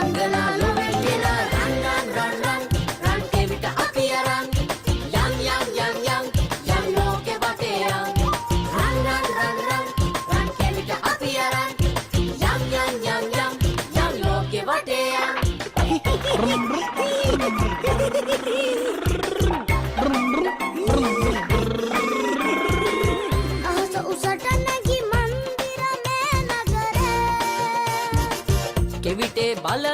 අංගනාලු වෙන්න රන් රන් රන් රන් රන් කෙවිත අපි අරන් යම් යම් ලෝකෙ වටේ යම් රන් රන් රන් රන් රන් කෙවිත අපි අරන් යම් ලෝකෙ වටේ යම් අහස උසට නැගි මන්දිර මේ නගරේ කෙවිතේ බල